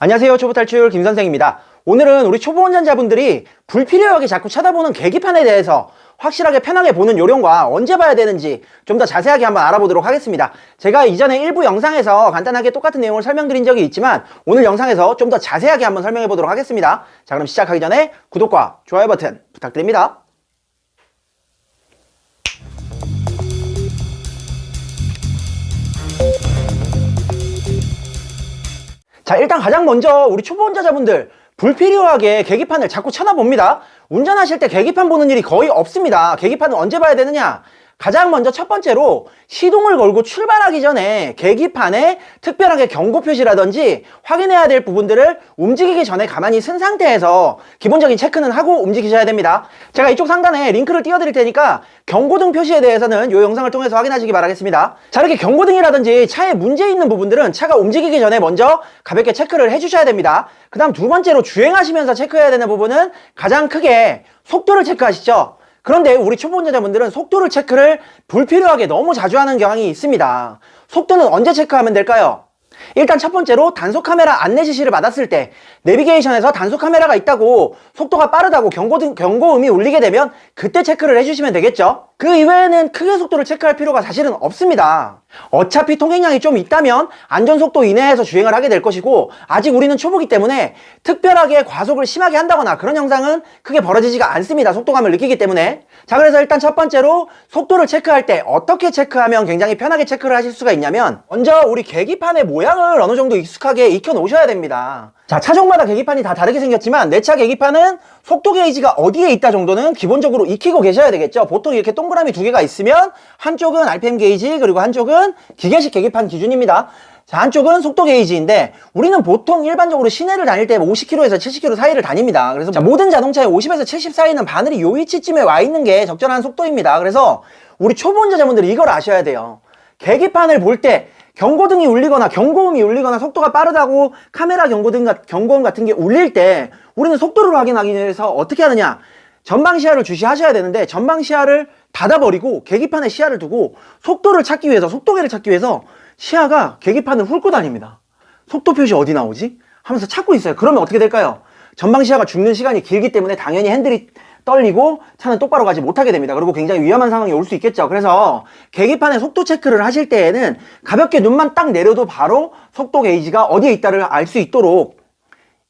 안녕하세요. 초보탈출 김선생입니다. 오늘은 우리 초보 운전자분들이 불필요하게 자꾸 쳐다보는 계기판에 대해서 확실하게 편하게 보는 요령과 언제 봐야 되는지 좀 더 자세하게 한번 알아보도록 하겠습니다. 제가 이전에 일부 영상에서 간단하게 똑같은 내용을 설명드린 적이 있지만 오늘 영상에서 좀 더 자세하게 한번 설명해 보도록 하겠습니다. 자, 그럼 시작하기 전에 구독과 좋아요 버튼 부탁드립니다. 자, 일단 가장 먼저 우리 초보 운전자분들 불필요하게 계기판을 자꾸 쳐다봅니다. 운전하실 때 계기판 보는 일이 거의 없습니다. 계기판은 언제 봐야 되느냐? 가장 먼저 첫 번째로 시동을 걸고 출발하기 전에 계기판에 특별하게 경고 표시라든지 확인해야 될 부분들을 움직이기 전에 가만히 쓴 상태에서 기본적인 체크는 하고 움직이셔야 됩니다. 제가 이쪽 상단에 링크를 띄워드릴 테니까 경고등 표시에 대해서는 이 영상을 통해서 확인하시기 바라겠습니다. 자, 이렇게 경고등이라든지 차에 문제 있는 부분들은 차가 움직이기 전에 먼저 가볍게 체크를 해주셔야 됩니다. 그 다음 두 번째로 주행하시면서 체크해야 되는 부분은 가장 크게 속도를 체크하시죠. 그런데 우리 초보 운전자분들은 속도를 체크를 불필요하게 너무 자주 하는 경향이 있습니다. 속도는 언제 체크하면 될까요? 일단 첫 번째로 단속 카메라 안내 지시를 받았을 때 내비게이션에서 단속 카메라가 있다고 속도가 빠르다고 경고음이 울리게 되면 그때 체크를 해주시면 되겠죠. 그 이외에는 크게 속도를 체크할 필요가 사실은 없습니다. 어차피 통행량이 좀 있다면 안전속도 이내에서 주행을 하게 될 것이고 아직 우리는 초보기 때문에 특별하게 과속을 심하게 한다거나 그런 현상은 크게 벌어지지가 않습니다. 속도감을 느끼기 때문에. 자, 그래서 일단 첫 번째로 속도를 체크할 때 어떻게 체크하면 굉장히 편하게 체크를 하실 수가 있냐면 먼저 우리 계기판의 모양을 어느 정도 익숙하게 익혀 놓으셔야 됩니다. 자, 차종마다 계기판이 다 다르게 생겼지만 내 차 계기판은 속도 게이지가 어디에 있다 정도는 기본적으로 익히고 계셔야 되겠죠. 보통 이렇게 동그라미 두 개가 있으면 한쪽은 RPM 게이지 그리고 한쪽은 기계식 계기판 기준입니다. 자, 한쪽은 속도 게이지인데 우리는 보통 일반적으로 시내를 다닐 때 50km에서 70km 사이를 다닙니다. 그래서 자, 모든 자동차의 50에서 70 사이는 바늘이 요 위치쯤에 와 있는 게 적절한 속도입니다. 그래서 우리 초보 운전자분들이 이걸 아셔야 돼요. 계기판을 볼 때 경고등이 울리거나 경고음이 울리거나 속도가 빠르다고 카메라 경고음 같은 게 울릴 때 우리는 속도를 확인하기 위해서 어떻게 하느냐? 전방 시야를 주시하셔야 되는데 전방 시야를 닫아버리고 계기판에 시야를 두고 속도를 찾기 위해서 속도계를 찾기 위해서 시야가 계기판을 훑고 다닙니다. 속도 표시 어디 나오지? 하면서 찾고 있어요. 그러면 어떻게 될까요? 전방 시야가 죽는 시간이 길기 때문에 당연히 핸들이 떨리고 차는 똑바로 가지 못하게 됩니다. 그리고 굉장히 위험한 상황이 올 수 있겠죠. 그래서 계기판에 속도 체크를 하실 때에는 가볍게 눈만 딱 내려도 바로 속도 게이지가 어디에 있다를 알 수 있도록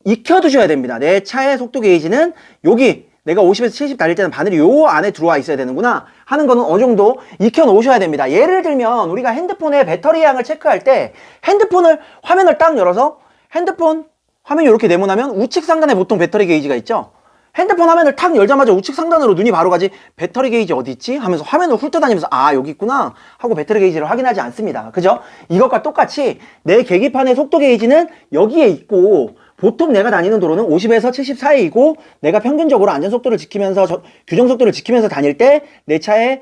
익혀두셔야 됩니다. 내 차의 속도 게이지는 여기 내가 50에서 70 달릴 때는 바늘이 요 안에 들어와 있어야 되는구나 하는 거는 어느 정도 익혀 놓으셔야 됩니다. 예를 들면 우리가 핸드폰의 배터리 양을 체크할 때 화면을 딱 열어서 핸드폰 화면이 이렇게 네모나면 우측 상단에 보통 배터리 게이지가 있죠. 핸드폰 화면을 탁 열자마자 우측 상단으로 눈이 바로 가지 배터리 게이지 어디 있지? 하면서 화면을 훑어다니면서 아 여기 있구나 하고 배터리 게이지를 확인하지 않습니다. 그죠? 이것과 똑같이 내 계기판의 속도 게이지는 여기에 있고 보통 내가 다니는 도로는 50에서 70 사이이고 내가 평균적으로 안전속도를 지키면서 규정속도를 지키면서 다닐 때 내 차의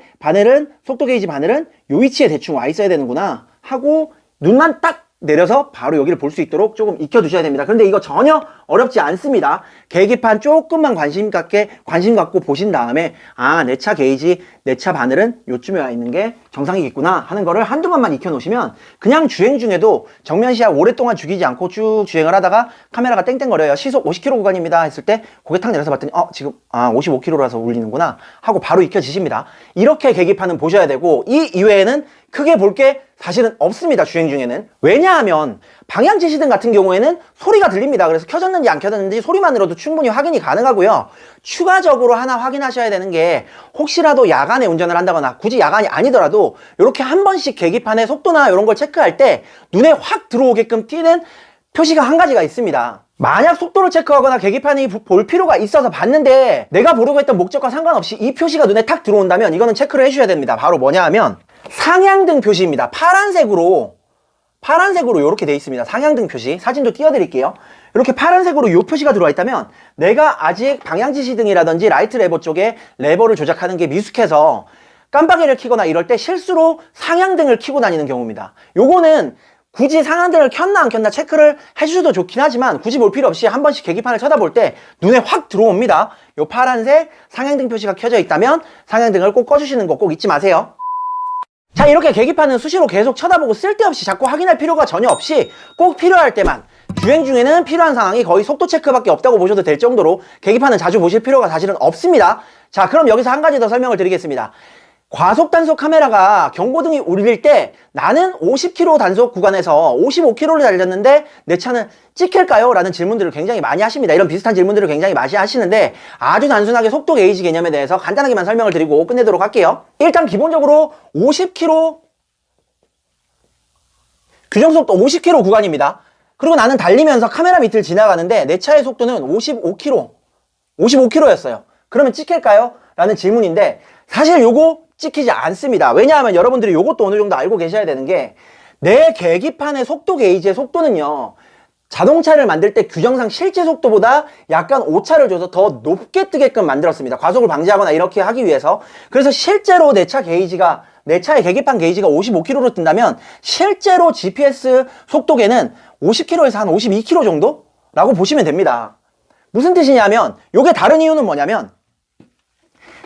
속도 게이지 바늘은 요 위치에 대충 와 있어야 되는구나 하고 눈만 딱 내려서 바로 여기를 볼 수 있도록 조금 익혀두셔야 됩니다. 그런데 이거 전혀 어렵지 않습니다. 계기판 조금만 관심 갖고 보신 다음에 아, 내 차 게이지, 내 차 바늘은 요쯤에 와 있는 게 정상이겠구나 하는 거를 한두 번만 익혀놓으시면 그냥 주행 중에도 정면 시야 오랫동안 죽이지 않고 쭉 주행을 하다가 카메라가 땡땡거려요. 시속 50km 구간입니다 했을 때 고개 탁 내려서 봤더니 지금 55km라서 울리는구나 하고 바로 익혀지십니다. 이렇게 계기판은 보셔야 되고 이 이외에는 크게 볼 게 사실은 없습니다. 주행 중에는. 왜냐하면 방향 지시등 같은 경우에는 소리가 들립니다. 그래서 켜졌는지 안 켜졌는지 소리만으로도 충분히 확인이 가능하고요. 추가적으로 하나 확인하셔야 되는 게 혹시라도 야간에 운전을 한다거나 굳이 야간이 아니더라도 이렇게 한 번씩 계기판의 속도나 이런 걸 체크할 때 눈에 확 들어오게끔 띄는 표시가 한 가지가 있습니다. 만약 속도를 체크하거나 계기판이 볼 필요가 있어서 봤는데 내가 보려고 했던 목적과 상관없이 이 표시가 눈에 탁 들어온다면 이거는 체크를 해주셔야 됩니다. 바로 뭐냐 하면 상향등 표시입니다. 파란색으로 이렇게 돼 있습니다. 상향등 표시. 사진도 띄워드릴게요. 이렇게 파란색으로 이 표시가 들어와 있다면 내가 아직 방향지시등이라든지 라이트 레버 쪽에 레버를 조작하는 게 미숙해서 깜빡이를 켜거나 이럴 때 실수로 상향등을 켜고 다니는 경우입니다. 요거는 굳이 상향등을 켰나 안 켰나 체크를 해주셔도 좋긴 하지만 굳이 볼 필요 없이 한 번씩 계기판을 쳐다볼 때 눈에 확 들어옵니다. 요 파란색 상향등 표시가 켜져 있다면 상향등을 꼭 꺼주시는 거 꼭 잊지 마세요. 자, 이렇게 계기판은 수시로 계속 쳐다보고 쓸데없이 자꾸 확인할 필요가 전혀 없이 꼭 필요할 때만 주행 중에는 필요한 상황이 거의 속도 체크밖에 없다고 보셔도 될 정도로 계기판은 자주 보실 필요가 사실은 없습니다. 자, 그럼 여기서 한 가지 더 설명을 드리겠습니다. 과속 단속 카메라가 경고등이 울릴 때 나는 50km 단속 구간에서 55km를 달렸는데 내 차는 찍힐까요? 라는 질문들을 굉장히 많이 하십니다. 이런 비슷한 질문들을 굉장히 많이 하시는데 아주 단순하게 속도 게이지 개념에 대해서 간단하게만 설명을 드리고 끝내도록 할게요. 일단 기본적으로 50km 규정속도 50km 구간입니다. 그리고 나는 달리면서 카메라 밑을 지나가는데 내 차의 속도는 55km였어요. 그러면 찍힐까요? 라는 질문인데 사실 요거 찍히지 않습니다. 왜냐하면 여러분들이 요것도 어느 정도 알고 계셔야 되는 게 내 계기판의 속도 게이지의 속도는요, 자동차를 만들 때 규정상 실제 속도보다 약간 오차를 줘서 더 높게 뜨게끔 만들었습니다. 과속을 방지하거나 이렇게 하기 위해서. 그래서 실제로 내 차의 계기판 게이지가 55km로 뜬다면 실제로 GPS 속도계는 50km에서 한 52km 정도라고 보시면 됩니다. 무슨 뜻이냐면 요게 다른 이유는 뭐냐면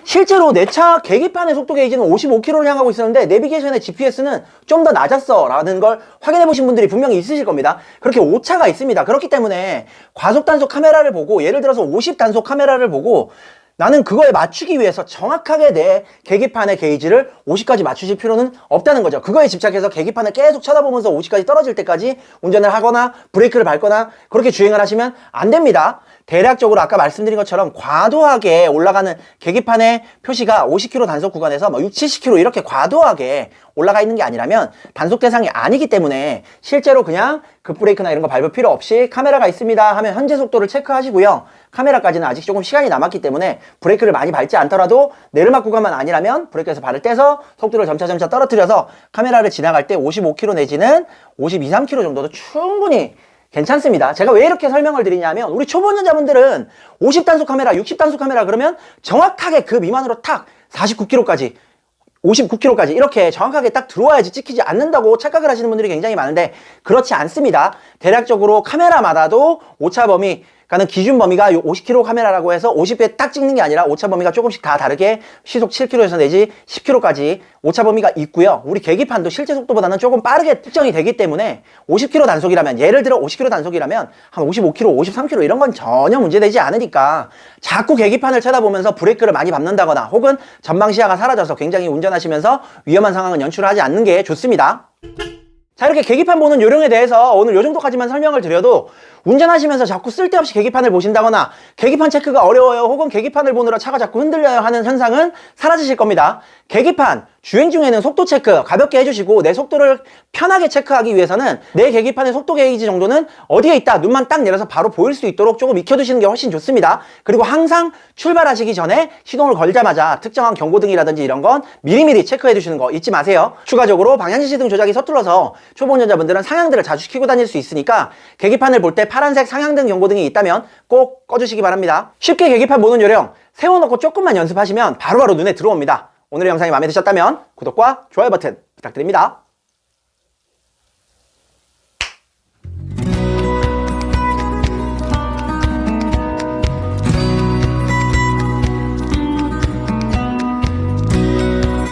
실제로 내 차 계기판의 속도 게이지는 55km를 향하고 있었는데 내비게이션의 GPS는 좀 더 낮았어 라는 걸 확인해 보신 분들이 분명히 있으실 겁니다. 그렇게 오차가 있습니다. 그렇기 때문에 과속 단속 카메라를 보고 예를 들어서 50 단속 카메라를 보고 나는 그거에 맞추기 위해서 정확하게 내 계기판의 게이지를 50까지 맞추실 필요는 없다는 거죠. 그거에 집착해서 계기판을 계속 쳐다보면서 50까지 떨어질 때까지 운전을 하거나 브레이크를 밟거나 그렇게 주행을 하시면 안 됩니다. 대략적으로 아까 말씀드린 것처럼 과도하게 올라가는 계기판의 표시가 50km 단속 구간에서 6, 70km 이렇게 과도하게 올라가 있는 게 아니라면 단속 대상이 아니기 때문에 실제로 그냥 급브레이크나 이런 거 밟을 필요 없이 카메라가 있습니다 하면 현재 속도를 체크하시고요. 카메라까지는 아직 조금 시간이 남았기 때문에 브레이크를 많이 밟지 않더라도 내리막 구간만 아니라면 브레이크에서 발을 떼서 속도를 점차 떨어뜨려서 카메라를 지나갈 때 55km 내지는 52, 3km 정도도 충분히 괜찮습니다. 제가 왜 이렇게 설명을 드리냐면 우리 초보자분들은 50단속 카메라, 60단속 카메라 그러면 정확하게 그 미만으로 탁 49km까지 59km까지 이렇게 정확하게 딱 들어와야지 찍히지 않는다고 착각을 하시는 분들이 굉장히 많은데 그렇지 않습니다. 대략적으로 카메라마다도 오차 범위, 그러니까 기준 범위가 50km 카메라라고 해서 50회 딱 찍는 게 아니라 오차 범위가 조금씩 다 다르게 시속 7km에서 내지 10km까지 오차 범위가 있고요. 우리 계기판도 실제 속도보다는 조금 빠르게 특정이 되기 때문에 50km 단속이라면 예를 들어 50km 단속이라면 한 55km, 53km 이런 건 전혀 문제되지 않으니까 자꾸 계기판을 쳐다보면서 브레이크를 많이 밟는다거나 혹은 전방 시야가 사라져서 굉장히 운전하시면서 위험한 상황을 연출하지 않는 게 좋습니다. 자, 이렇게 계기판 보는 요령에 대해서 오늘 요 정도까지만 설명을 드려도 운전하시면서 자꾸 쓸데없이 계기판을 보신다거나 계기판 체크가 어려워요 혹은 계기판을 보느라 차가 자꾸 흔들려요 하는 현상은 사라지실 겁니다. 계기판 주행 중에는 속도 체크 가볍게 해주시고 내 속도를 편하게 체크하기 위해서는 내 계기판의 속도 게이지 정도는 어디에 있다 눈만 딱 내려서 바로 보일 수 있도록 조금 익혀두시는 게 훨씬 좋습니다. 그리고 항상 출발하시기 전에 시동을 걸자마자 특정한 경고등이라든지 이런 건 미리미리 체크해 두시는 거 잊지 마세요. 추가적으로 방향지시등 조작이 서툴러서 초보 운전자분들은 상향등을 자주 켜고 다닐 수 있으니까 계기판을 볼 때 파란색 상향등 경고등이 있다면 꼭 꺼주시기 바랍니다. 쉽게 계기판 보는 요령 세워놓고 조금만 연습하시면 바로바로 눈에 들어옵니다. 오늘의 영상이 마음에 드셨다면 구독과 좋아요 버튼 부탁드립니다.